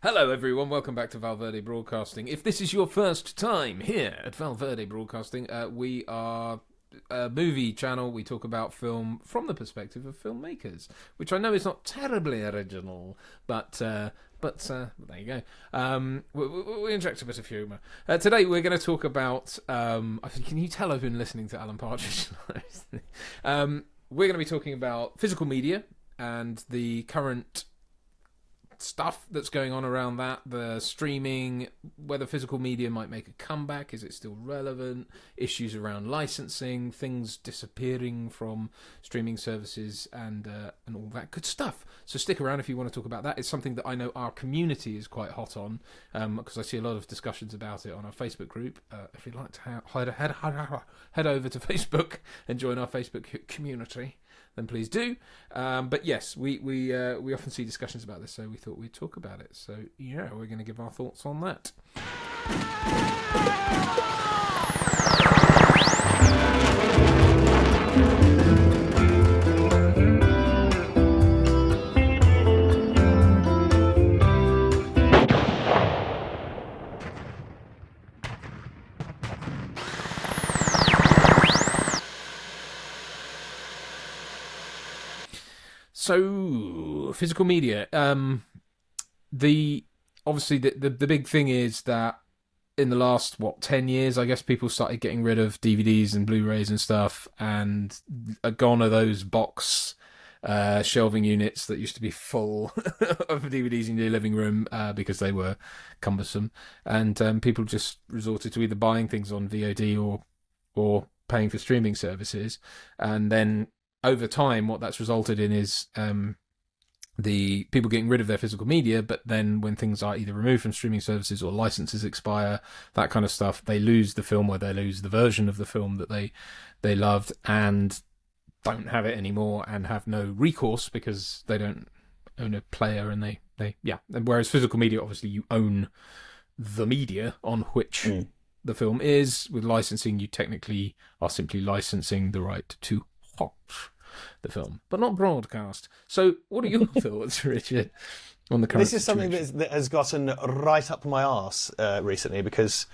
Hello everyone, welcome back to Verde Broadcasting. If this is your first time here at Verde Broadcasting, we are a movie channel. We talk about film from the perspective of filmmakers, which I know is not terribly original, but there you go. We inject a bit of humour. Today we're going to talk about, can you tell I've been listening to Alan Partridge? We're going to be talking about physical media and the current stuff that's going on around that, the streaming, whether physical media might make a comeback, is it still relevant, issues around licensing, things disappearing from streaming services, and all that good stuff. So stick around if you want to talk about that. It's something that I know our community is quite hot on, because I see a lot of discussions about it on our Facebook group. If you'd like to head over to Facebook and join our Facebook community, then please do. But yes, we often see discussions about this, so we thought we'd talk about it. So yeah, we're going to give our thoughts on that. So, physical media. Obviously the big thing is that in the last 10 years, I guess people started getting rid of DVDs and Blu-rays and stuff, and gone are those box shelving units that used to be full of DVDs in your living room because they were cumbersome, and people just resorted to either buying things on VOD or paying for streaming services, and then over time, what that's resulted in is the people getting rid of their physical media, but then when things are either removed from streaming services or licenses expire, that kind of stuff, they lose the film, or they lose the version of the film that they loved and don't have it anymore and have no recourse because they don't own a player, and whereas physical media, obviously you own the media on which the film is. With licensing, you technically are simply licensing the right to watch the film, but not broadcast. So what are your thoughts, Richard, on the current This is situation? something that has gotten right up my arse recently, because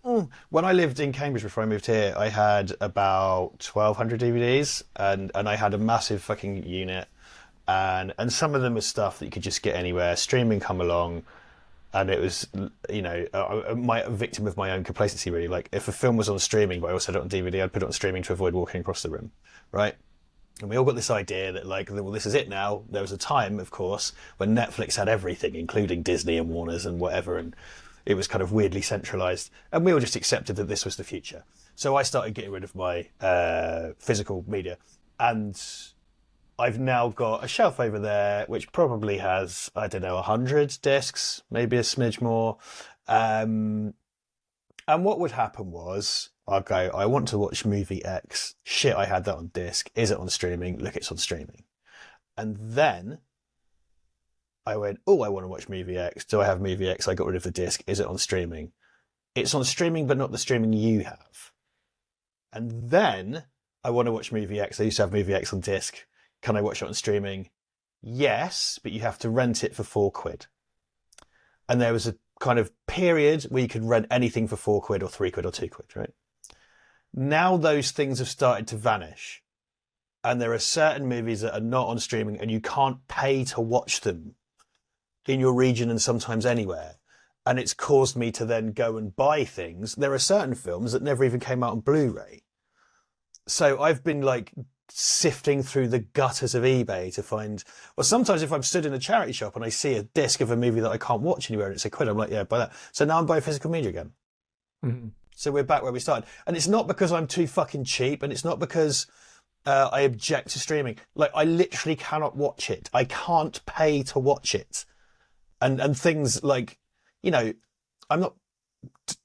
when I lived in Cambridge before I moved here, I had about 1,200 DVDs, and I had a massive fucking unit, and some of them were stuff that you could just get anywhere. Streaming come along, and it was, my victim of my own complacency, really. Like, if a film was on streaming but I also had it on DVD, I'd put it on streaming to avoid walking across the room, right? And we all got this idea that, like, well, this is it now. There was a time, of course, when Netflix had everything, including Disney and Warner's and whatever, and it was kind of weirdly centralised. And we all just accepted that this was the future. So I started getting rid of my physical media. And I've now got a shelf over there, which probably has, 100 discs, maybe a smidge more. And what would happen was, I'd go, I want to watch movie X. Shit, I had that on disc. Is it on streaming? Look, it's on streaming. And then I went, I want to watch movie X. Do I have movie X? I got rid of the disc. Is it on streaming? It's on streaming, but not the streaming you have. And then I want to watch movie X. I used to have movie X on disc. Can I watch it on streaming? Yes, but you have to rent it for £4. And there was a kind of period where you could rent anything for £4 or £3 or £2, right? Now those things have started to vanish, and there are certain movies that are not on streaming and you can't pay to watch them in your region and sometimes anywhere. And it's caused me to then go and buy things. There are certain films that never even came out on Blu-ray. So I've been like sifting through the gutters of eBay to find, or sometimes if I'm stood in a charity shop and I see a disc of a movie that I can't watch anywhere and it's £1, I'm like, yeah, buy that. So now I'm buying physical media again. Mm-hmm. So we're back where we started. And it's not because I'm too fucking cheap, and it's not because I object to streaming. Like, I literally cannot watch it. I can't pay to watch it. And things like, I'm not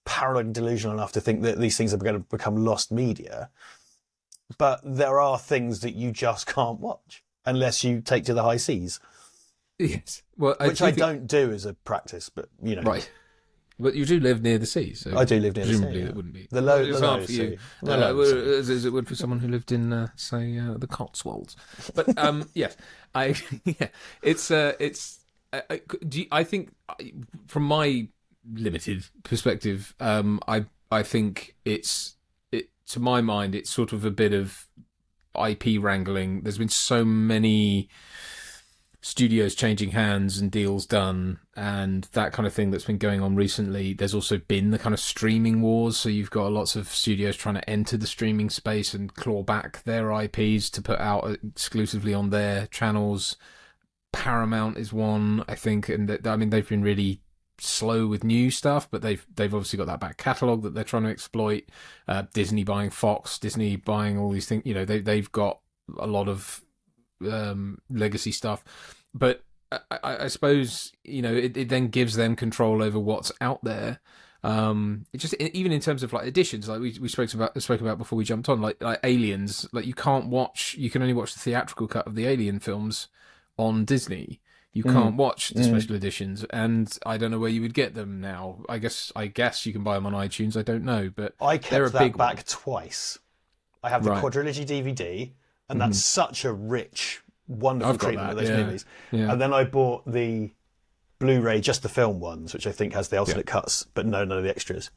paranoid and delusional enough to think that these things are going to become lost media. But there are things that you just can't watch unless you take to the high seas. Yes. Well, which I don't do as a practice, but, Right. But you do live near the sea, so I do live near the sea. Presumably, Yeah. it wouldn't be the low for sea. you, as it would for someone who lived in, the Cotswolds. But yes, it's I think, from my limited perspective, I think to my mind, it's sort of a bit of IP wrangling. There's been so many studios changing hands and deals done and that kind of thing that's been going on recently. There's also been the kind of streaming wars, so you've got lots of studios trying to enter the streaming space and claw back their IPs to put out exclusively on their channels. Paramount is one, I think, and they've been really slow with new stuff, but they've obviously got that back catalogue that they're trying to exploit. Disney buying Fox, Disney buying all these things. They've got a lot of legacy stuff, but I suppose it then gives them control over what's out there. It just, even in terms of like editions, like we spoke about before we jumped on, like Aliens, like you can only watch the theatrical cut of the Alien films on Disney. You can't watch the special editions, and I don't know where you would get them now. I guess you can buy them on iTunes. I don't know, but I kept that back twice. I have the quadrilogy DVD, and that's such a rich, wonderful treatment of those movies. Yeah. And then I bought the Blu-ray, just the film ones, which I think has the alternate cuts, but none of the extras.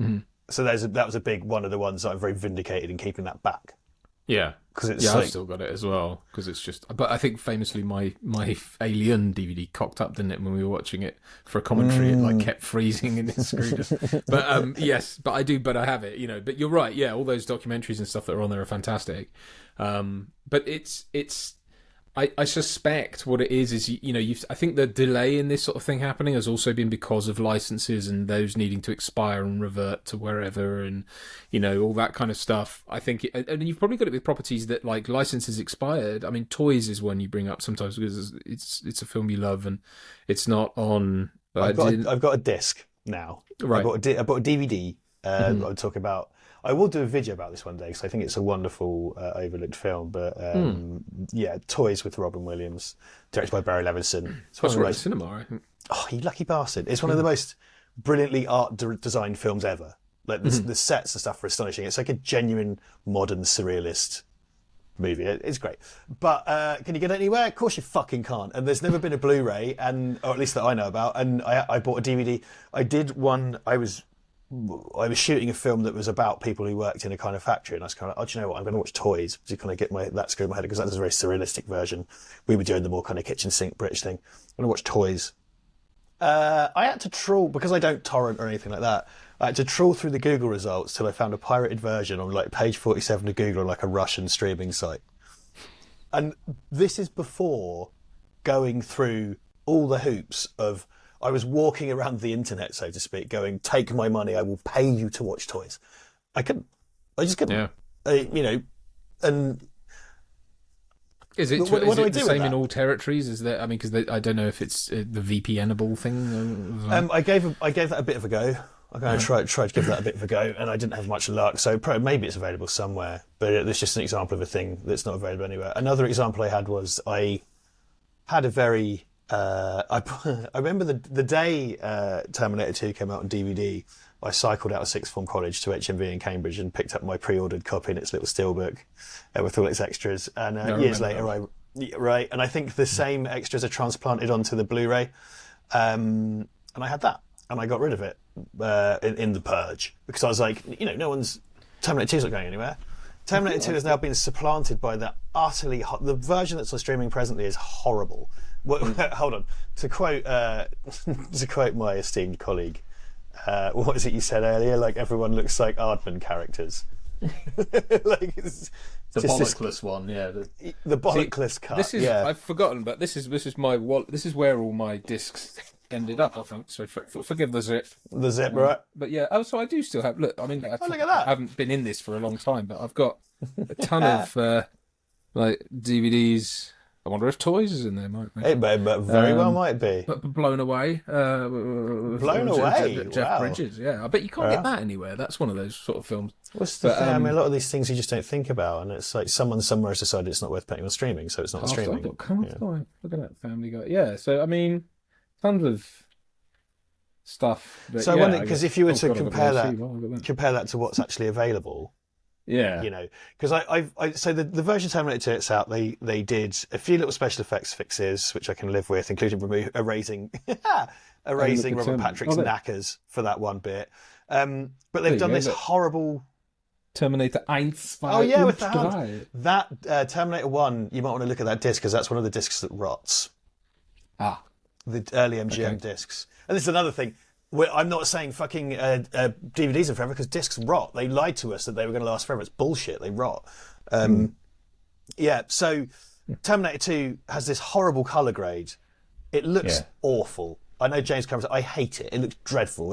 Mm-hmm. So that was a big one of the ones that I'm very vindicated in keeping that back. Yeah, because I've still got it as well. Because it's just, but I think famously my Alien DVD cocked up, didn't it, when we were watching it for a commentary? It like kept freezing and it screwed us. But yes, but I have it. But you're right. Yeah, all those documentaries and stuff that are on there are fantastic. But it's. I suspect what it is I think the delay in this sort of thing happening has also been because of licenses and those needing to expire and revert to wherever, and all that kind of stuff. I think, and you've probably got it with properties that like licenses expired. I mean, Toys is one you bring up sometimes because it's a film you love and it's not on. I've got a disc now. Right. I bought a DVD. I'll talk about. I will do a video about this one day because I think it's a wonderful overlooked film. But Toys with Robin Williams, directed by Barry Levinson. It's one of the cinema, I think. Oh, you lucky bastard! It's one of the most brilliantly designed films ever. Like the sets and stuff are astonishing. It's like a genuine modern surrealist movie. It's great. But can you get it anywhere? Of course you fucking can't. And there's never been a Blu-ray, or at least that I know about. And I bought a DVD. I did one. I was shooting a film that was about people who worked in a kind of factory, and I was kind of like, do you know what? I'm going to watch Toys to kind of get that screw in my head, because that was a very surrealistic version. We were doing the more kind of kitchen sink British thing. I'm going to watch Toys. I had to trawl, because I don't torrent or anything like that. I had to trawl through the Google results till I found a pirated version on like page 47 of Google on like a Russian streaming site. And this is before going through all the hoops of. I was walking around the internet, so to speak, going, take my money, I will pay you to watch Toys. I couldn't. I just couldn't. Yeah. And... Is it the same in all territories? Is there? I mean, because I don't know if it's the VPNable thing. I gave that a bit of a go. I kind of tried to give that a bit of a go, and I didn't have much luck. So maybe it's available somewhere, but it's just an example of a thing that's not available anywhere. Another example I had was I had a very... I remember the day Terminator 2 came out on DVD, I cycled out of sixth form college to HMV in Cambridge and picked up my pre-ordered copy in its little steelbook with all its extras. And years later, and I think the same extras are transplanted onto the Blu-ray. And I had that, and I got rid of it in the purge, because I was like, Terminator 2's not going anywhere. Terminator 2 has now been supplanted by the the version that's on streaming presently is horrible. Hold on. To quote my esteemed colleague, what was it you said earlier? Like, everyone looks like Aardman characters. Like, it's the bollockless one, yeah. The bollockless cut. This is I've forgotten, but this is my wallet. This is where all my discs ended up, I think. So forgive the zip. The zip, right? But yeah. Oh, so I do still have. Look, I mean, look at that. I haven't been in this for a long time, but I've got a ton of like DVDs. I wonder if Toys is in there, might be. It very well might be. But Blown Away. Blown Away? Jeff Bridges, yeah. I bet you can't get that anywhere. That's one of those sort of films. What's the thing? I mean, a lot of these things you just don't think about, and it's like someone somewhere has decided it's not worth putting on streaming, so it's not on streaming. Look at that Family Guy. Yeah, so, I mean, tons of stuff. So I wonder, because if you were to compare that to what's actually available, Yeah. You know, because so the version Terminator 2 it's out, they did a few little special effects fixes, which I can live with, including erasing Robert Patrick's knackers for that one bit. But they've done this horrible Terminator 1. Oh yeah, with the hand. That Terminator 1, you might want to look at that disc because that's one of the discs that rots. The early MGM discs. And this is another thing. I'm not saying fucking DVDs are forever because discs rot. They lied to us that they were going to last forever. It's bullshit. They rot. Yeah, so Terminator 2 has this horrible colour grade. It looks awful. I know James Cameron said, I hate it. It looks dreadful.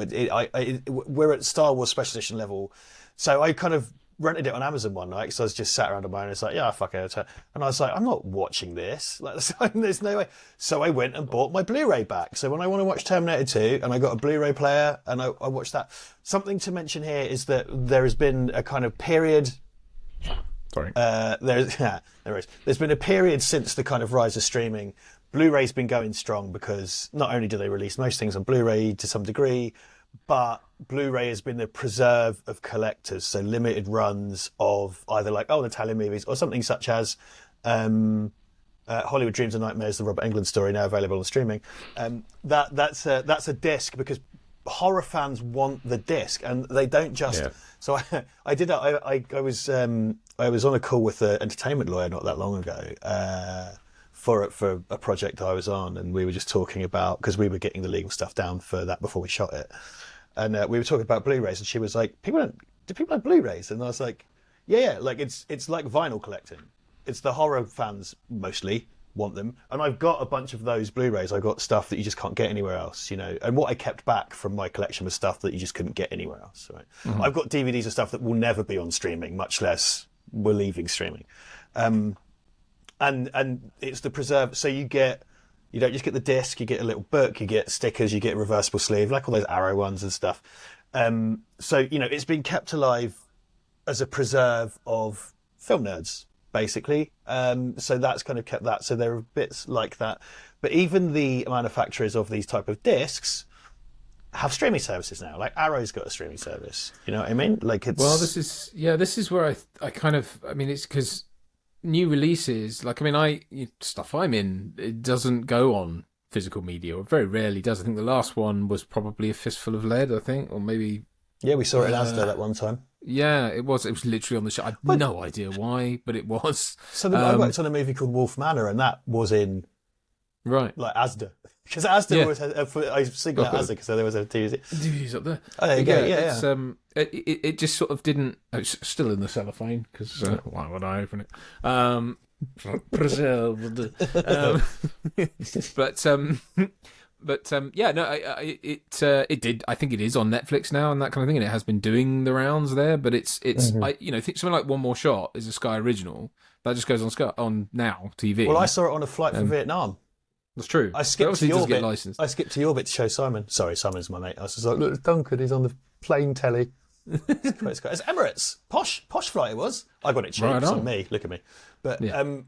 We're at Star Wars Special Edition level. So I kind of rented it on Amazon one night because I was just sat around on my own. It's like, yeah, fuck it. And I was like, I'm not watching this. Like, there's no way. So I went and bought my Blu-ray back. So when I want to watch Terminator 2 and I got a Blu-ray player and I watched that. Something to mention here is that there has been a kind of period. Sorry. There's been a period since the kind of rise of streaming. Blu-ray's been going strong because not only do they release most things on Blu-ray to some degree, but Blu-ray has been the preserve of collectors, so limited runs of either like old Italian movies or something such as Hollywood Dreams and Nightmares, the Robert Englund story, now available on streaming. That's a disc because horror fans want the disc, and they don't just. Yeah. So I did. I was on a call with an entertainment lawyer not that long ago. For a project I was on, and we were just talking about, because we were getting the legal stuff down for that before we shot it, and we were talking about Blu-rays, and she was like, do people have Blu-rays? And I was like, yeah, like it's like vinyl collecting. It's the horror fans mostly want them, and I've got a bunch of those Blu-rays. I got stuff that you just can't get anywhere else, you know, and what I kept back from my collection was stuff that you just couldn't get anywhere else, right? Mm-hmm. I've got DVDs of stuff that will never be on streaming, much less we're leaving streaming. And it's the preserve. So you don't just get the disc, you get a little book, you get stickers, you get a reversible sleeve, like all those Arrow ones and stuff. So, you know, it's been kept alive as a preserve of film nerds, basically. So that's kind of kept that. So there are bits like that. But even the manufacturers of these type of discs have streaming services now. Like Arrow's got a streaming service. You know what I mean? Like it's... Well, this is where I kind of... I mean, it's because... new releases, like, I mean, stuff I'm in, it doesn't go on physical media, or very rarely does. I think the last one was probably A Fistful of Lead, I think, or maybe... Yeah, we saw it in Asda that one time. Yeah, it was literally on the show. I have no idea why, but it was. So I worked on a movie called Wolf Manor, and that was in... Right. Like Asda. Because Asda always had... I was thinking about Asda because there was a DVD. DVD's up there. Oh, there you go, yeah. It just sort of didn't... It's still in the cellophane, because why would I open it? Preserved. It did. I think it is on Netflix now and that kind of thing, and it has been doing the rounds there. But it's mm-hmm. Something like One More Shot is a Sky original that just goes on Now TV. Well, I saw it on a flight from Vietnam. That's true. I skipped to your bit. I skipped to your bit to show Simon. Sorry, Simon's my mate. I was just like, look, Duncan, he's on the plane telly. It's Emirates. Posh flight it was. I got it cheap. It's on me. Look at me. But I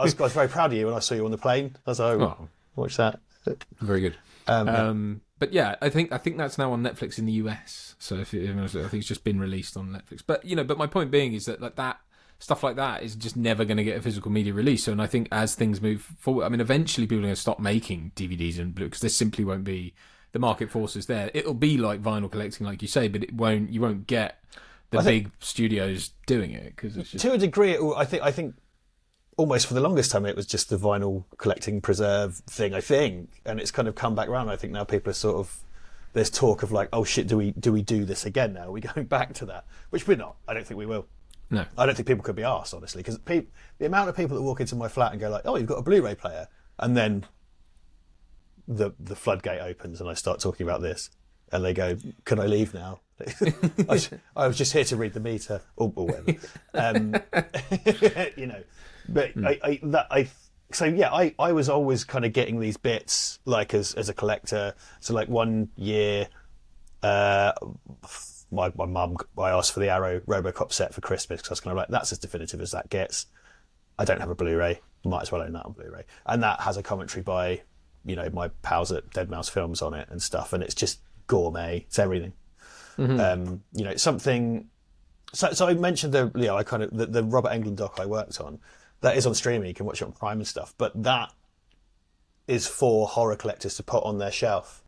was very proud of you when I saw you on the plane. I was like, watch that. Very good. But yeah, I think that's now on Netflix in the US. So I think it's just been released on Netflix. But but my point being is that like that stuff like that is just never going to get a physical media release. So, and I think as things move forward, I mean, eventually people are going to stop making DVDs and Blu because there simply won't be the market forces there. It'll be like vinyl collecting, like you say, but you won't get the big studios doing it because it's just... To a degree, I think almost for the longest time it was just the vinyl collecting preserve thing. I think, and it's kind of come back around. I think now people are sort of there's talk of like, oh shit, do we do this again now? Are we going back to that? Which we're not. I don't think we will. No, I don't think people could be arsed, honestly, because the amount of people that walk into my flat and go like, oh, you've got a Blu-ray player, and then the floodgate opens and I start talking about this, and they go, can I leave now? I was just here to read the meter, or whatever. But I was always kind of getting these bits, like as a collector. So like one year, my mum, I asked for the Arrow RoboCop set for Christmas because I was kind of like, that's as definitive as that gets. I don't have a Blu-ray, might as well own that on Blu-ray. And that has a commentary by, my pals at Dead Mouse Films on it and stuff, and it's just gourmet, it's everything. Mm-hmm. It's something So I mentioned the Robert Englund doc I worked on. That is on streaming. You can watch it on Prime and stuff. But that is for horror collectors to put on their shelf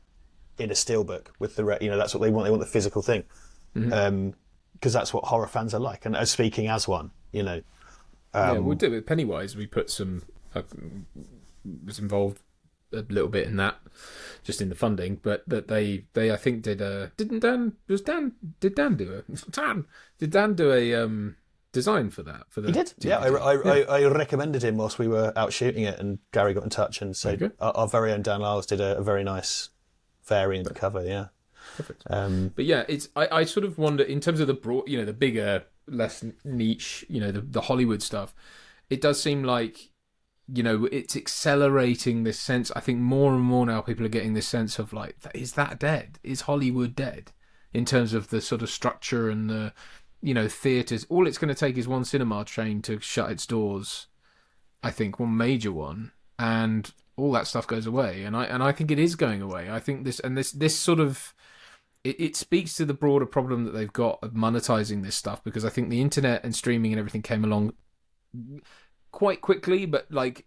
in a steelbook with that's what they want. They want the physical thing. Because that's what horror fans are like. And speaking as one, yeah, we'll do it with Pennywise. We put some was involved a little bit in that, just in the funding, but that they I think did Dan do a design for that? For the he did. Yeah, I recommended him whilst we were out shooting it, and Gary got in touch and said our very own Dan Lyles did a very nice variant cover. Yeah. Perfect. But yeah, I sort of wonder in terms of the broad, the bigger, less niche, the Hollywood stuff. It does seem like, it's accelerating this sense. I think more and more now people are getting this sense of like, is that dead? Is Hollywood dead? In terms of the sort of structure and the, theatres. All it's going to take is one cinema chain to shut its doors. I think one major one, and all that stuff goes away. And I think it is going away. I think this sort of. It speaks to the broader problem that they've got of monetizing this stuff, because I think the internet and streaming and everything came along quite quickly, but like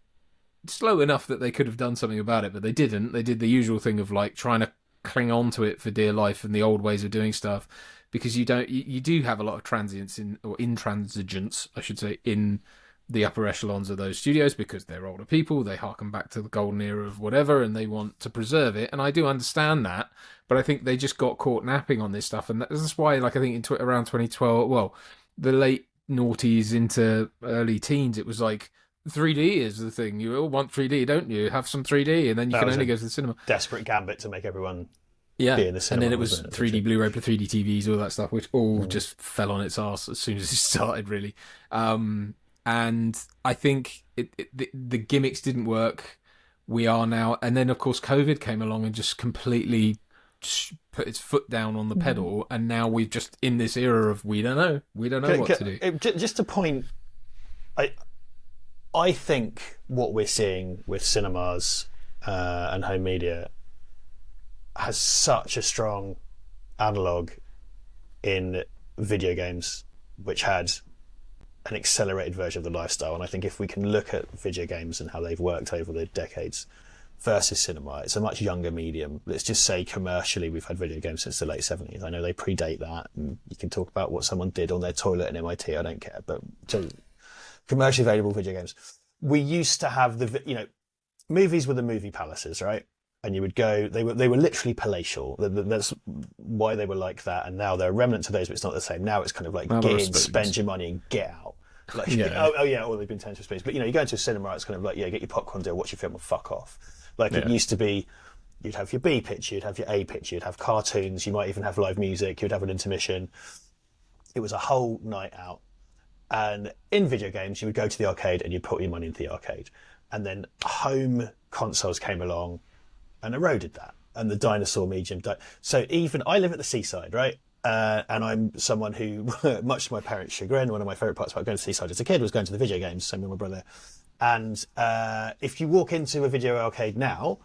slow enough that they could have done something about it, but they didn't. They did the usual thing of like trying to cling on to it for dear life and the old ways of doing stuff, because you do have a lot of transience intransigence, I should say, in the upper echelons of those studios, because they're older people, they harken back to the golden era of whatever, and they want to preserve it. And I do understand that, but I think they just got caught napping on this stuff, and that's why, like, I think around 2012, well, the late noughties into early teens, it was like 3D is the thing. You all want 3D, don't you? Have some 3D, and then you can only go to the cinema. Desperate gambit to make everyone be in the cinema. And then it was 3D Blu-ray, 3D TVs, all that stuff, which all just fell on its arse as soon as it started, really. And I think the gimmicks didn't work. We are now, and then of course COVID came along and just completely put its foot down on the pedal, and now we're just in this era of we don't know what to do. Just to point, I think what we're seeing with cinemas and home media has such a strong analogue in video games, which had an accelerated version of the lifestyle. And I think if we can look at video games and how they've worked over the decades versus cinema, it's a much younger medium. Let's just say commercially we've had video games since the late 70s. I know they predate that, and you can talk about what someone did on their toilet in MIT, I don't care, but commercially available video games. We used to have movies were the movie palaces, right? And you would go, they were literally palatial. That's why they were like that. And now there are remnants of those, but it's not the same. Now it's kind of like get in, spend your money and get out. Like, or they've been turned to space. But, you go into a cinema, it's kind of like, get your popcorn deal, watch your film and fuck off. Like it used to be, you'd have your B picture, you'd have your A picture, you'd have cartoons, you might even have live music, you'd have an intermission. It was a whole night out. And in video games, you would go to the arcade and you'd put your money into the arcade. And then home consoles came along and eroded that, and the dinosaur medium died. So even I live at the seaside, right? And I'm someone who, much to my parents' chagrin, one of my favourite parts about going to the seaside as a kid was going to the video games, same with my brother. And if you walk into a video arcade now,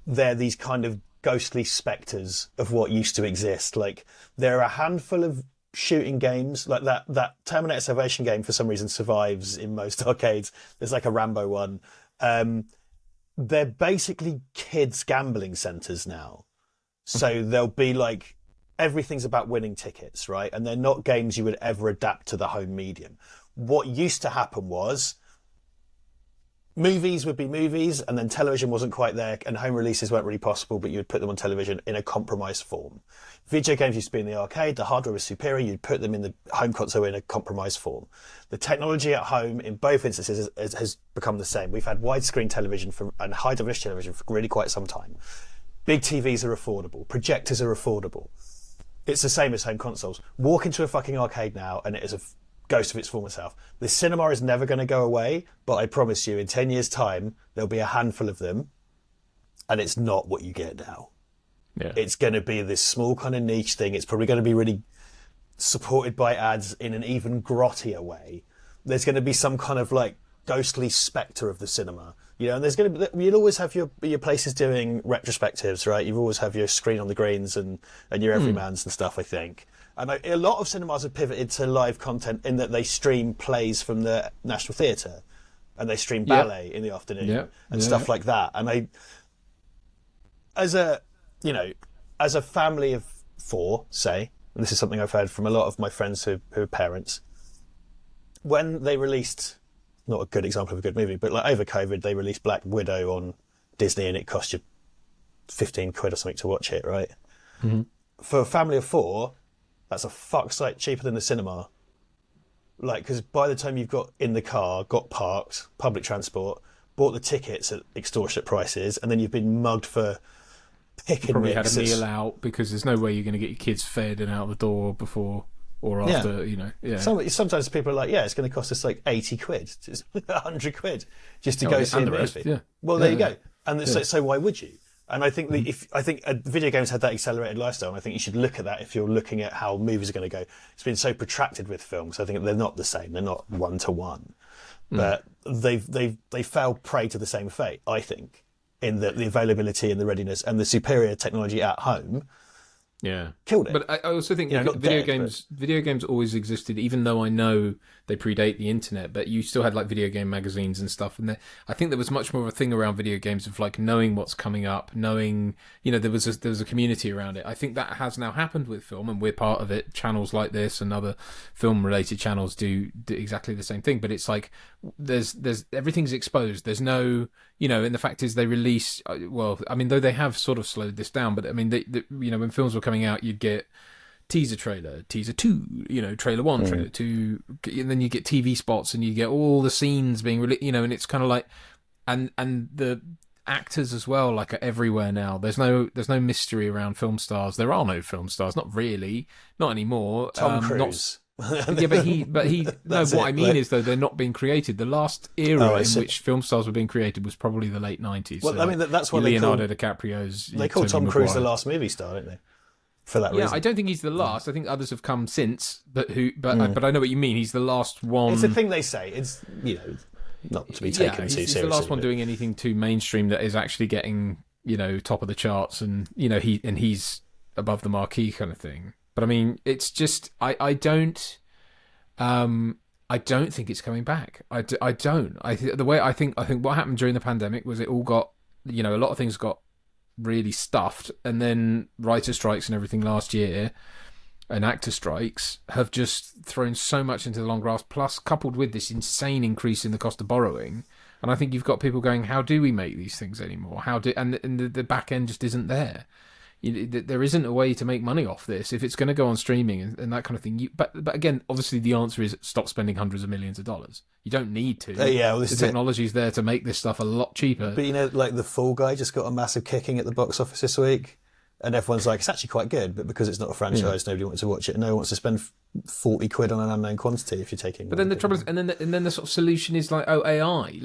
they're these kind of ghostly spectres of what used to exist. Like, there are a handful of shooting games, like that Terminator Salvation game for some reason survives in most arcades. There's like a Rambo one. They're basically kids' gambling centres now. So they'll be like, everything's about winning tickets, right? And they're not games you would ever adapt to the home medium. What used to happen was movies would be movies, and then television wasn't quite there, and home releases weren't really possible, but you would put them on television in a compromised form. Video games used to be in the arcade, the hardware was superior, you'd put them in the home console in a compromised form. The technology at home in both instances has become the same. We've had widescreen television and high definition television for really quite some time. Big TVs are affordable, projectors are affordable. It's the same as home consoles. Walk into a fucking arcade now and it is a ghost of its former self. The cinema is never going to go away, but I promise you in 10 years' time, there'll be a handful of them, and it's not what you get now. Yeah. It's going to be this small kind of niche thing. It's probably going to be really supported by ads in an even grottier way. There's going to be some kind of like ghostly spectre of the cinema. And there's going to be, you'll always have your places doing retrospectives, right? You always have your screen on the greens and your everymans and stuff, I think. And a lot of cinemas have pivoted to live content in that they stream plays from the National Theatre and they stream ballet in the afternoon and stuff like that. And as a family of 4, say, and this is something I've heard from a lot of my friends who are parents, when they released, not a good example of a good movie, but like over COVID, they released Black Widow on Disney and it cost you 15 quid or something to watch it, right? Mm-hmm. For a family of 4, that's a fuck sight cheaper than the cinema. Like, because by the time you've got in the car, got parked, public transport, bought the tickets at extortionate prices, and then you've been mugged for pick and probably mix. Had a meal out, because there's no way you're going to get your kids fed and out the door before or after, Sometimes people are like, it's going to cost us like 80 quid, 100 quid, just to go see a movie. Yeah. Well, there you go. And so why would you? And I think that video games had that accelerated lifestyle, and I think you should look at that if you're looking at how movies are going to go. It's been so protracted with films. I think they're not the same. They're not one to one, but they fell prey to the same fate. I think in that the availability and the readiness and the superior technology at home. Yeah, killed it. But I also think video games always existed, even though I know they predate the internet. But you still had like video game magazines and stuff, and I think there was much more of a thing around video games of like knowing what's coming up, knowing there was a community around it. I think that has now happened with film, and we're part of it. Channels like this and other film related channels do exactly the same thing. But it's like there's everything's exposed. There's no and the fact is they release. Well, I mean, though they have sort of slowed this down, but I mean, when films were coming out, you'd get teaser trailer, teaser 2, trailer 1, trailer 2, and then you get TV spots and you get all the scenes being released, and it's kind of like, and the actors as well, like, are everywhere now. There's no mystery around film stars. There are no film stars, not really, not anymore. Tom Cruise. But he. No, what I mean is though they're not being created. The last era in which film stars were being created was probably the late 90s. Well, so I mean that's what Leonardo DiCaprio's. They call Tom Cruise the last movie star, don't they? For that reason. I don't think he's the last. I think others have come since, but I know what you mean. He's the last one. It's a thing they say. It's not to be taken too seriously. He's the last one doing anything too mainstream that is actually getting top of the charts, and he's above the marquee kind of thing. But I mean, it's just I don't think it's coming back. I don't. I think what happened during the pandemic was it all got a lot of things got really stuffed, and then writer strikes and everything last year and actor strikes have just thrown so much into the long grass, plus coupled with this insane increase in the cost of borrowing. And I think you've got people going, how do we make these things anymore? And the back end just isn't there. There isn't a way to make money off this if it's going to go on streaming and that kind of thing. But again, obviously the answer is stop spending hundreds of millions of dollars. You don't need to. The technology's there to make this stuff a lot cheaper. But like The Fall Guy just got a massive kicking at the box office this week, and everyone's like, it's actually quite good, but because it's not a franchise, nobody wants to watch it, and no one wants to spend 40 quid on an unknown quantity if you're taking. But then the trouble is, and then the sort of solution is like, AI.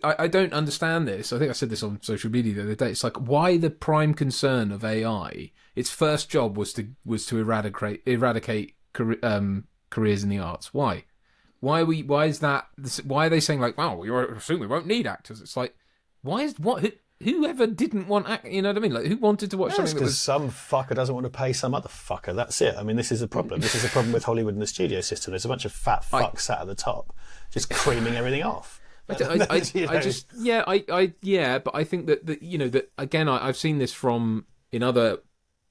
I don't understand this. I think I said this on social media the other day. It's like, why the prime concern of AI? Its first job was to eradicate careers in the arts. Why? Why is that? Why are they saying like, wow, you assume we won't need actors? It's like, whoever didn't want you know what I mean? Like, who wanted to watch something that was... some fucker doesn't want to pay some other fucker. That's it. I mean, this is a problem. This is a problem with Hollywood and the studio system. There's a bunch of fat fucks sat at the top just creaming everything off. But I think that again, I've seen this from in other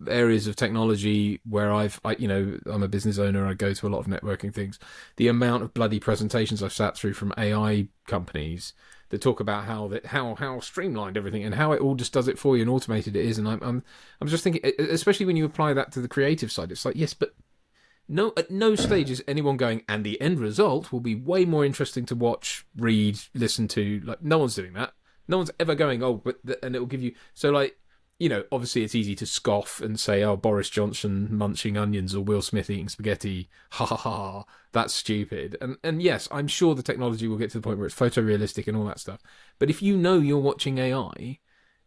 areas of technology where I'm a business owner. I go to a lot of networking things. The amount of bloody presentations I've sat through from AI companies that talk about how streamlined everything and how it all just does it for you and automated it is. And I'm just thinking, especially when you apply that to the creative side, it's like, yes, but no, at no stage is anyone going, and the end result will be way more interesting to watch, read, listen to. Like, no one's doing that. No one's ever going, and it will give you. So like, obviously it's easy to scoff and say, oh, Boris Johnson munching onions or Will Smith eating spaghetti, ha ha ha, that's stupid. And yes, I'm sure the technology will get to the point where it's photorealistic and all that stuff. But if you're watching AI,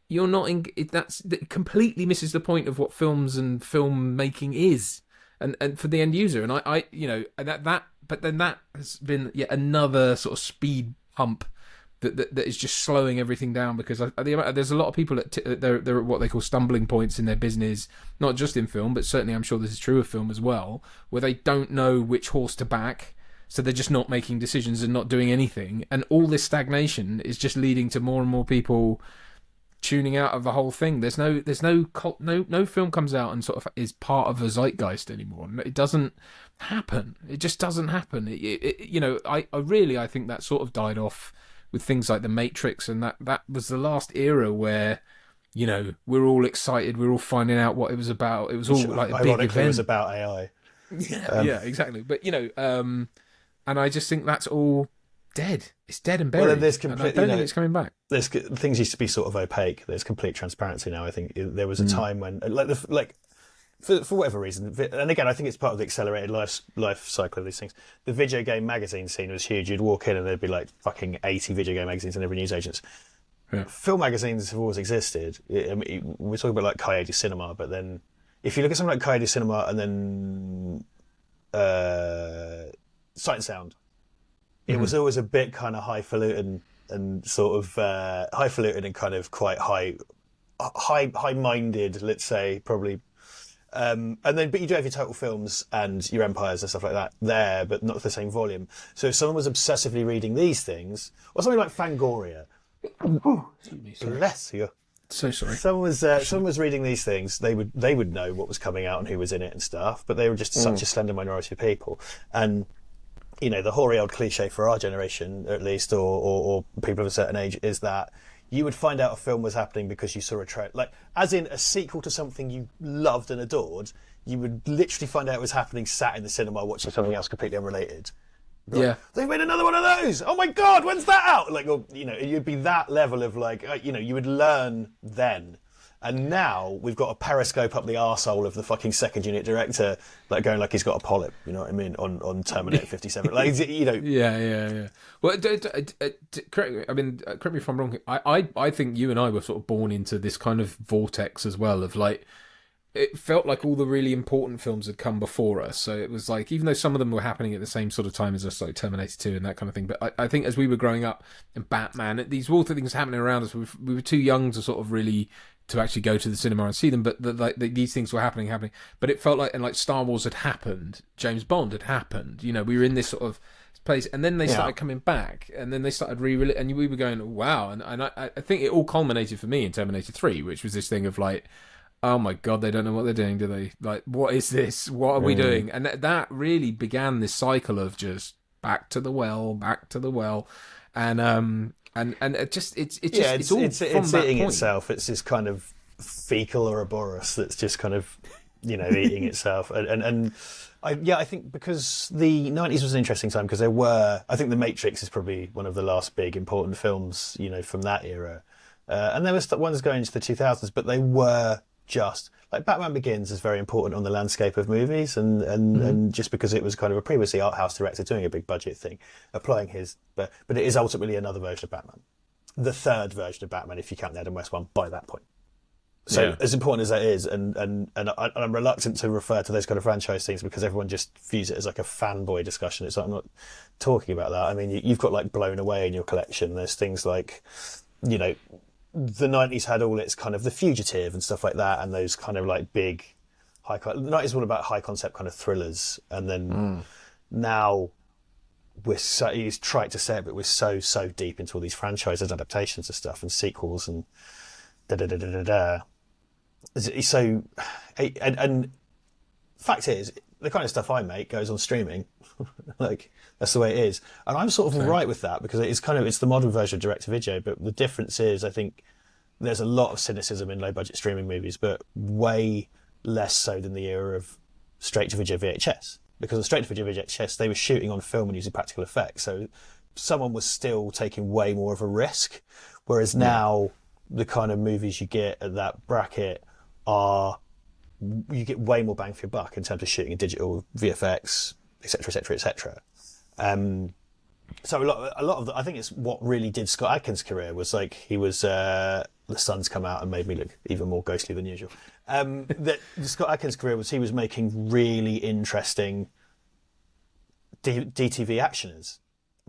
you're not that completely misses the point of what films and filmmaking is, and for the end user. And but then that has been yet another sort of speed pump that is just slowing everything down, because there's a lot of people they're at what they call stumbling points in their business, not just in film, but certainly I'm sure this is true of film as well, where they don't know which horse to back, so they're just not making decisions and not doing anything, and all this stagnation is just leading to more and more people tuning out of the whole thing. There's no film comes out and sort of is part of a zeitgeist anymore. It doesn't happen. It just doesn't happen. I think that sort of died off with things like The Matrix, and that was the last era where, we're all excited, we're all finding out what it was about. It was all like a big event. It was about AI. Yeah, exactly. But and I just think that's all dead. It's dead and buried. Well, there's and I don't think it's coming back. Things used to be sort of opaque. There's complete transparency now. I think there was a time when, for whatever reason, and again, I think it's part of the accelerated life cycle of these things. The video game magazine scene was huge. You'd walk in and there'd be like fucking 80 video game magazines in every newsagents. Yeah. Film magazines have always existed. We're talking about like Coyote Cinema, but then if you look at something like Coyote Cinema and then Sight and Sound, it was always a bit kind of highfalutin and sort of highfalutin and kind of quite high-minded, let's say, probably. But you do have your Total Films and your Empires and stuff like that there, but not the same volume. So if someone was obsessively reading these things, or something like Fangoria, bless you. So sorry. Someone was reading these things. They would know what was coming out and who was in it and stuff. But they were just such a slender minority of people. And the hoary old cliche for our generation, at least, or people of a certain age, is that you would find out a film was happening because you saw a trailer. Like, as in a sequel to something you loved and adored, you would literally find out it was happening sat in the cinema watching something else completely unrelated. Yeah. They've made another one of those! Oh my God, when's that out? Like, you'd be that level of you would learn then. And now we've got a periscope up the arsehole of the fucking second unit director, like going like he's got a polyp, you know what I mean, on Terminator 57. Yeah. Well, correct me if I'm wrong. I think you and I were sort of born into this kind of vortex as well of like, it felt like all the really important films had come before us. So it was like, even though some of them were happening at the same sort of time as us, like Terminator 2 and that kind of thing. But I think as we were growing up and Batman, these were all the things happening around us. We were too young to sort of really to actually go to the cinema and see them, but these things were happening. But it felt like, and like Star Wars had happened, James Bond had happened. We were in this sort of place, and then they started coming back, and then they started and we were going, wow. And I think it all culminated for me in Terminator 3, which was this thing of like, oh my God, they don't know what they're doing, do they? Like, what is this? What are we doing? And that really began this cycle of just back to the well, and it's all eating itself. It's this kind of fecal Ouroboros that's just kind of eating itself. I think because the 90s was an interesting time because I think The Matrix is probably one of the last big important films from that era, and there was ones going into the 2000s, but they were just like Batman Begins is very important on the landscape of movies, and just because it was kind of a previously art house director doing a big budget thing, applying but it is ultimately another version of Batman, the third version of Batman if you count the Adam West one by that point. So as important as that is, and I'm reluctant to refer to those kind of franchise things because everyone just views it as like a fanboy discussion. It's like, I'm not talking about that. I mean, you've got like Blown Away in your collection. There's things like, the 90s had all its kind of The Fugitive and stuff like that, and those kind of like big the 90s were all about high concept kind of thrillers, and then now he's tried to say it, but we're so deep into all these franchises, adaptations of stuff and sequels and so and fact is the kind of stuff I make goes on streaming. Like, that's the way it is, and I'm sort of right with that because it's the modern version of direct to video. But the difference is, I think there's a lot of cynicism in low budget streaming movies, but way less so than the era of straight to video VHS, because on straight to video VHS they were shooting on film and using practical effects, so someone was still taking way more of a risk, whereas now the kind of movies you get at that bracket you get way more bang for your buck in terms of shooting in digital, VFX, etc. So a lot of I think it's what really did Scott Adkins' career was like he was The Sun's come out and made me look even more ghostly than usual. That Scott Adkins' career was he was making really interesting DTV actioners,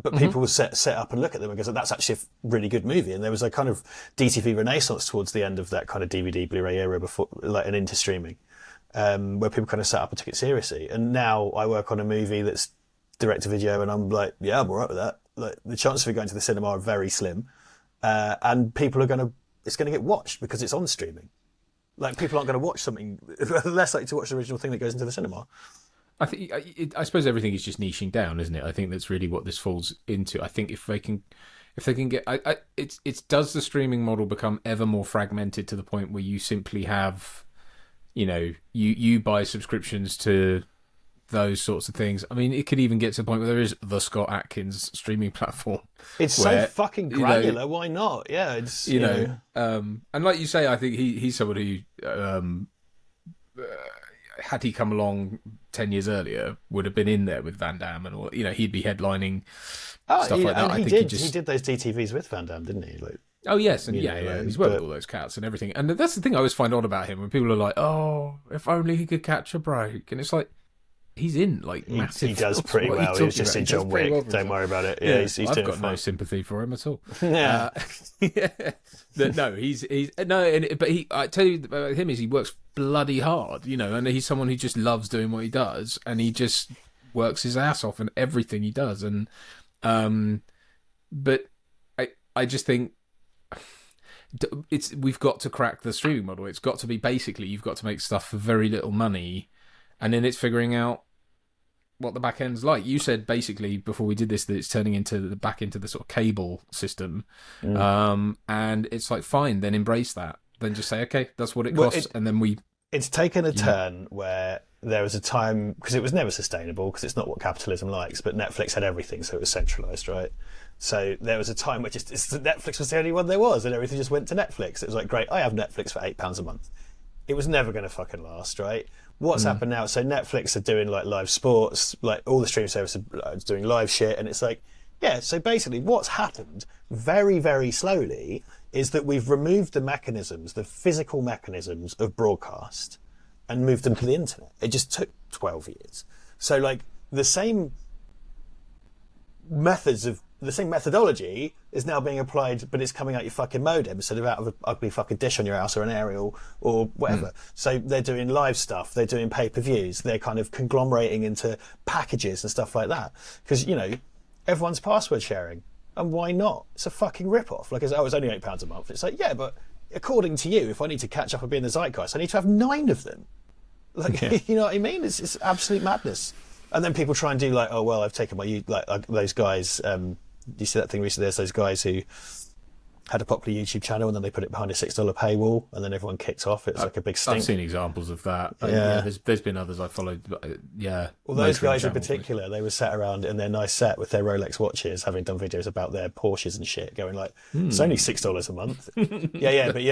but people will set up and look at them and go, that's actually a really good movie. And there was a kind of DTV renaissance towards the end of that kind of DVD, Blu-ray era before, like, and into streaming, where people kind of sat up and took it seriously. And now I work on a movie that's direct to video, and I'm like, yeah, I'm all right with that. Like, the chances of it going to the cinema are very slim, and people are it's going to get watched because it's on streaming. Like, people aren't going to watch something less likely to watch the original thing that goes into the cinema. I suppose everything is just niching down, isn't it? I think that's really what this falls into. I think if they can get, does the streaming model become ever more fragmented to the point where you simply have, you buy subscriptions to those sorts of things. I mean, it could even get to the point where there is the Scott Adkins streaming platform. It's so fucking granular. Why not? Yeah, it's and like you say, I think he's someone who, had he come along 10 years earlier, would have been in there with Van Damme and all. He'd be headlining stuff like that. I think he did those DTVs with Van Damme, didn't he? Like, oh yes, and he's worked with all those cats and everything. And that's the thing I always find odd about him, when people are like, "Oh, if only he could catch a break," and it's like, he's in like massive. He does pretty well. He was just in John Wick. Well, don't worry about it. Yeah, he's I've got no sympathy for him at all. Yeah, no, he's no. But I tell you about him is he works bloody hard, and he's someone who just loves doing what he does, and he just works his ass off in everything he does. And but I just think we've got to crack the streaming model. It's got to be basically you've got to make stuff for very little money, and then it's figuring out what the back end's like. You said basically before we did this that it's turning back into the sort of cable system, and it's like, fine, then embrace that. Then just say, okay, that's what it costs, and then it's taken a turn where there was a time, because it was never sustainable, because it's not what capitalism likes, but Netflix had everything, so it was centralised, right? So there was a time where just Netflix was the only one there was, and everything just went to Netflix. It was like, great, I have Netflix for £8 a month. It was never going to fucking last, right? What's happened now? So Netflix are doing like live sports, like all the streaming services are doing live shit, and it's like, yeah. So basically, what's happened very, very slowly is that we've removed the mechanisms, the physical mechanisms of broadcast, and moved them to the internet. It just took 12 years. So like the same methodology is now being applied, but it's coming out your fucking modem instead of out of an ugly fucking dish on your house or an aerial or whatever. So they're doing live stuff, they're doing pay-per-views, they're kind of conglomerating into packages and stuff like that. Because, everyone's password sharing. And why not? It's a fucking rip-off. Like, it's only £8 a month. It's like, yeah, but according to you, if I need to catch up and be in the zeitgeist, I need to have 9 of them. Like, you know what I mean? It's absolute madness. And then people try and do like, oh, well, I've taken my, like those guys, you see that thing recently? There's those guys who had a popular YouTube channel and then they put it behind a $6 paywall and then everyone kicked off. It's like a big stink. I've seen examples of that. Yeah. There's been others I followed. But, yeah. Well, those guys in particular, they were sat around in their nice set with their Rolex watches, having done videos about their Porsches and shit, going like, it's only $6 a month. yeah, but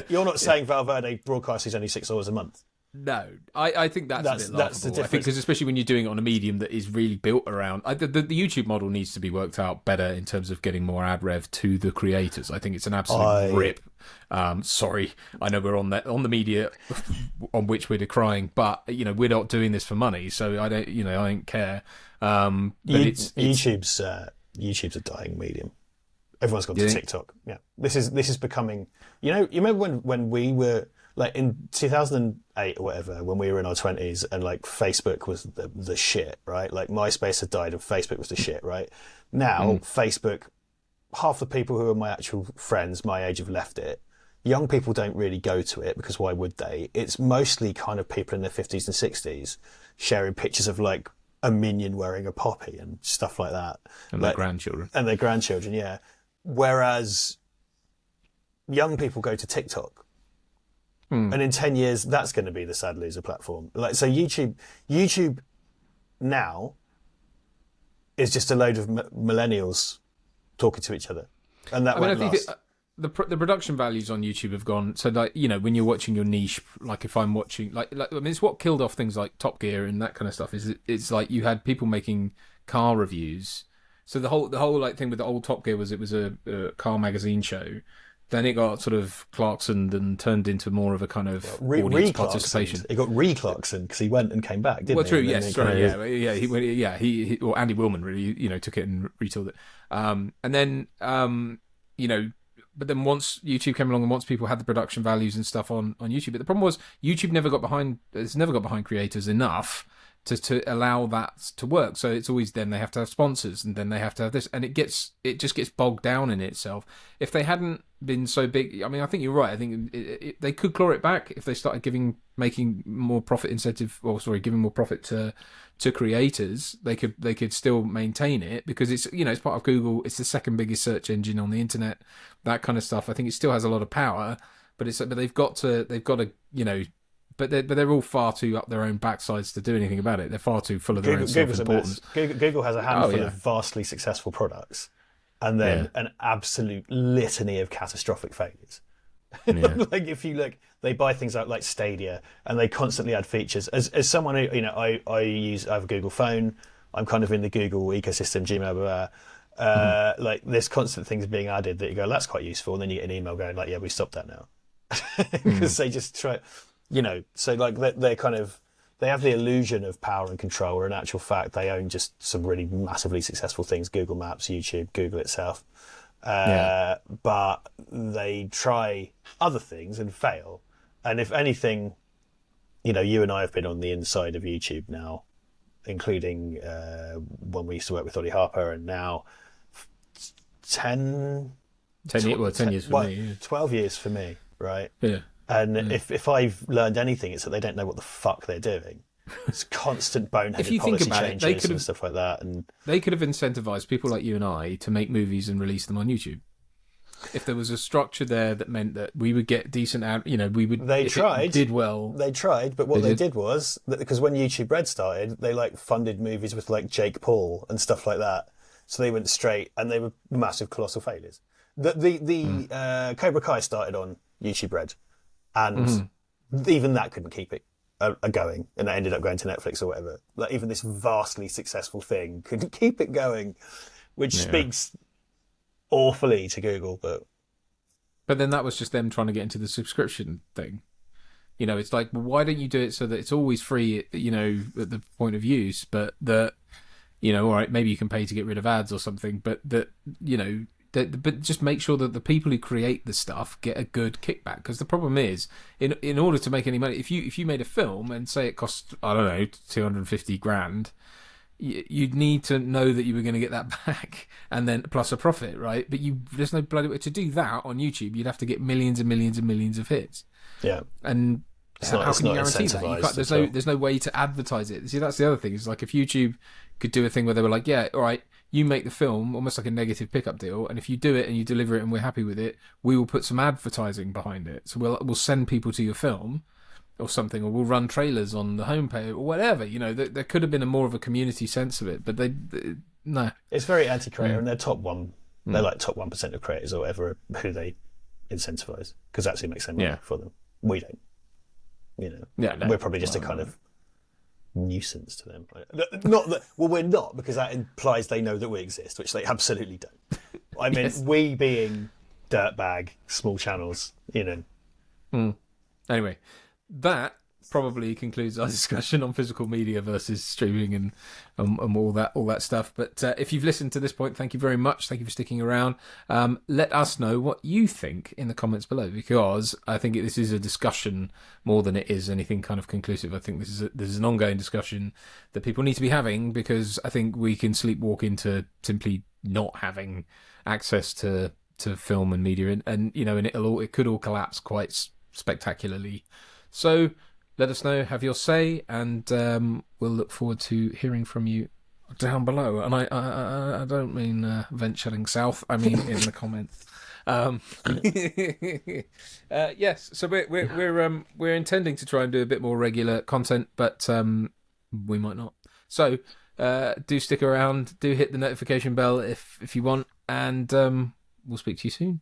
you're not saying Valverde broadcast is only $6 a month. No, I think that's a bit laughable. That's the difference. I think because especially when you're doing it on a medium that is really built around the YouTube model needs to be worked out better in terms of getting more ad rev to the creators. I think it's an absolute rip. Sorry, I know we're on the media on which we're decrying, but we're not doing this for money, so I don't care. But YouTube's a dying medium. Everyone's gone to TikTok. Yeah, this is becoming. You remember when we were. Like in 2008 or whatever, when we were in our 20s and like Facebook was the shit, right? Like MySpace had died and Facebook was the shit, right? Now, Facebook, half the people who are my actual friends my age have left it. Young people don't really go to it because why would they? It's mostly kind of people in their 50s and 60s sharing pictures of like a minion wearing a poppy and stuff like that. And their grandchildren. And their grandchildren, yeah. Whereas young people go to TikTok. And in 10 years, that's going to be the sad loser platform. Like, so YouTube now is just a load of millennials talking to each other. And that won't last. The production values on YouTube have gone, so like, when you're watching your niche, like if I'm watching, it's what killed off things like Top Gear and that kind of stuff, is it's like you had people making car reviews. So the whole like thing with the old Top Gear was it was a car magazine show then it got sort of Clarksoned and turned into more of a kind of audience participation. It got re-Clarkson because he went and came back, didn't he? Well, true, And then yes, it sorry, kind of- he or Andy Willman really, took it and retooled it. And then, but then once YouTube came along and once people had the production values and stuff on YouTube, but the problem was YouTube never got behind creators enough to allow that to work. So it's always then they have to have sponsors and then they have to have this, and it just gets bogged down in itself. If they hadn't been so big, I mean, I think you're right. I think they could claw it back if they started giving more profit to creators. They could still maintain it because it's it's part of Google. It's the second biggest search engine on the internet. That kind of stuff. I think it still has a lot of power, but they've got to But they're all far too up their own backsides to do anything about it. They're far too full of their own self-importance. Google has a handful of vastly successful products, and then an absolute litany of catastrophic failures. Yeah. Like if you look, they buy things out like Stadia, and they constantly add features. As someone who I have a Google phone. I'm kind of in the Google ecosystem, Gmail, blah, blah. Like there's constant things being added that you go, that's quite useful, and then you get an email going like, yeah, we stopped that now, because they just try. So like they have the illusion of power and control, where in actual fact they own just some really massively successful things: Google Maps, YouTube, Google itself. But they try other things and fail. And if anything, you and I have been on the inside of YouTube now, including when we used to work with Ollie Harper, and now 10 years for me. Yeah. 12 years for me, right? Yeah. And if I've learned anything, it's that they don't know what the fuck they're doing. It's constant boneheaded policy changes and stuff like that. And they could have incentivized people like you and I to make movies and release them on YouTube. If there was a structure there that meant that we would get decent ad, we would. They tried. Did well. They tried, but what they did was that because when YouTube Red started, they funded movies with Jake Paul and stuff like that. So they went straight, and they were massive, colossal failures. The Cobra Kai started on YouTube Red, and even that couldn't keep it going, and that ended up going to Netflix or whatever. Like even this vastly successful thing couldn't keep it going, which speaks awfully to Google. But then that was just them trying to get into the subscription thing. It's like, well, why don't you do it so that it's always free, at the point of use, but that, all right, maybe you can pay to get rid of ads or something, but that, but just make sure that the people who create the stuff get a good kickback. Because the problem is, in order to make any money, if you made a film and say it cost, I don't know, 250 grand, you'd need to know that you were going to get that back, and then plus a profit, right? But there's no bloody way to do that on YouTube. You'd have to get millions and millions and millions of hits. Yeah, and how can you guarantee that? There's no way to advertise it. See, that's the other thing. Is like if YouTube could do a thing where they were like, yeah, all right, you make the film, almost like a negative pickup deal, and if you do it and you deliver it and we're happy with it, we will put some advertising behind it. So we'll send people to your film or something, or we'll run trailers on the homepage or whatever. There could have been more of a community sense of it, but they no. It's very anti-creator, and they're top 1%. They're like top 1% of creators or whatever who they incentivize, because that's who makes their money for them. We don't. We're probably just a kind of nuisance to them. Not that. Well, we're not, because that implies they know that we exist, which they absolutely don't. I mean, we being dirtbag small channels, Anyway, that probably concludes our discussion on physical media versus streaming and all that stuff. But if you've listened to this point, thank you very much. Thank you for sticking around. Let us know what you think in the comments below, because I think this is a discussion more than it is anything kind of conclusive. I think this is an ongoing discussion that people need to be having, because I think we can sleepwalk into simply not having access to film and media, and it could all collapse quite spectacularly. So let us know, have your say, and we'll look forward to hearing from you down below. And I don't mean venturing south, I mean in the comments. Yes, so we're intending to try and do a bit more regular content, but we might not. So do stick around, do hit the notification bell if you want, and we'll speak to you soon.